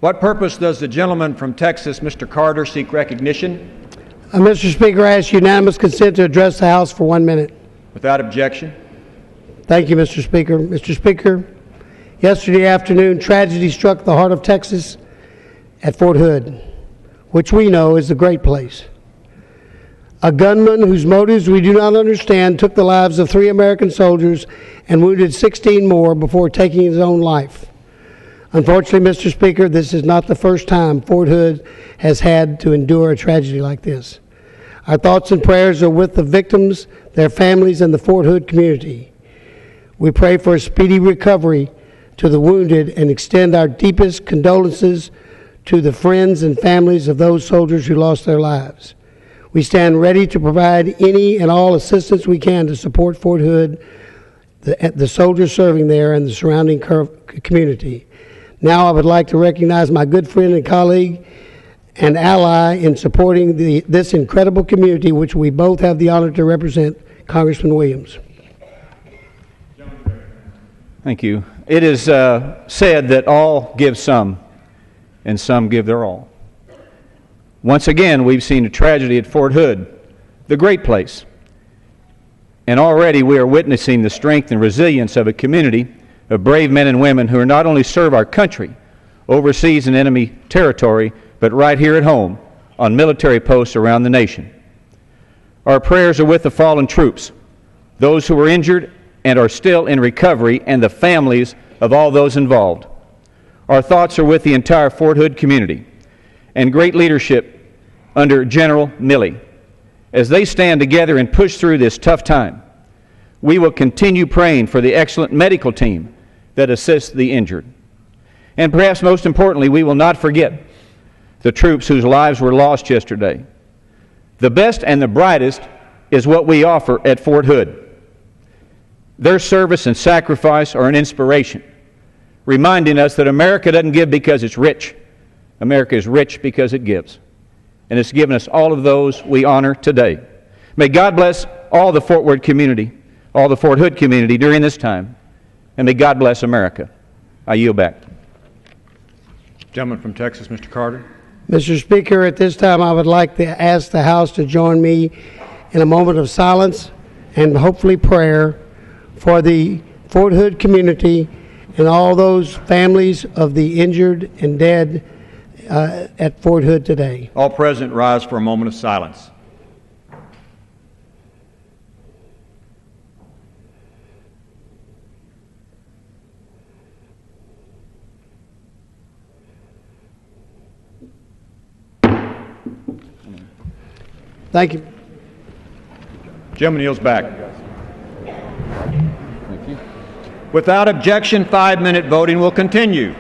What purpose does the gentleman from Texas, Mr. Carter, seek recognition? Mr. Speaker, I ask unanimous consent to address the House for 1 minute. Without objection. Thank you, Mr. Speaker. Mr. Speaker, yesterday afternoon, tragedy struck the heart of Texas at Fort Hood, which we know is a great place. A gunman whose motives we do not understand took the lives of 3 American soldiers and wounded 16 more before taking his own life. Unfortunately, Mr. Speaker, this is not the first time Fort Hood has had to endure a tragedy like this. Our thoughts and prayers are with the victims, their families, and the Fort Hood community. We pray for a speedy recovery to the wounded and extend our deepest condolences to the friends and families of those soldiers who lost their lives. We stand ready to provide any and all assistance we can to support Fort Hood, the soldiers serving there, and the surrounding community. Now I would like to recognize my good friend and colleague and ally in supporting this incredible community, which we both have the honor to represent, Congressman Williams. Thank you. It is said that all give some, and some give their all. Once again, we've seen a tragedy at Fort Hood, the great place. And already we are witnessing the strength and resilience of a community of brave men and women who not only serve our country overseas in enemy territory, but right here at home on military posts around the nation. Our prayers are with the fallen troops, those who were injured and are still in recovery, and the families of all those involved. Our thoughts are with the entire Fort Hood community and great leadership under General Milley as they stand together and push through this tough time. We will continue praying for the excellent medical team that assists the injured. And perhaps most importantly, we will not forget the troops whose lives were lost yesterday. The best and the brightest is what we offer at Fort Hood. Their service and sacrifice are an inspiration, reminding us that America doesn't give because it's rich. America is rich because it gives. And it's given us all of those we honor today. May God bless all the Fort Worth community, all the Fort Hood community during this time, and may God bless America. I yield back. Gentleman from Texas, Mr. Carter. Mr. Speaker, at this time I would like to ask the House to join me in a moment of silence and hopefully prayer for the Fort Hood community and all those families of the injured and dead at Fort Hood today. All present rise for a moment of silence. Thank you. Gentleman yields back. Thank you. Without objection, 5-minute voting will continue.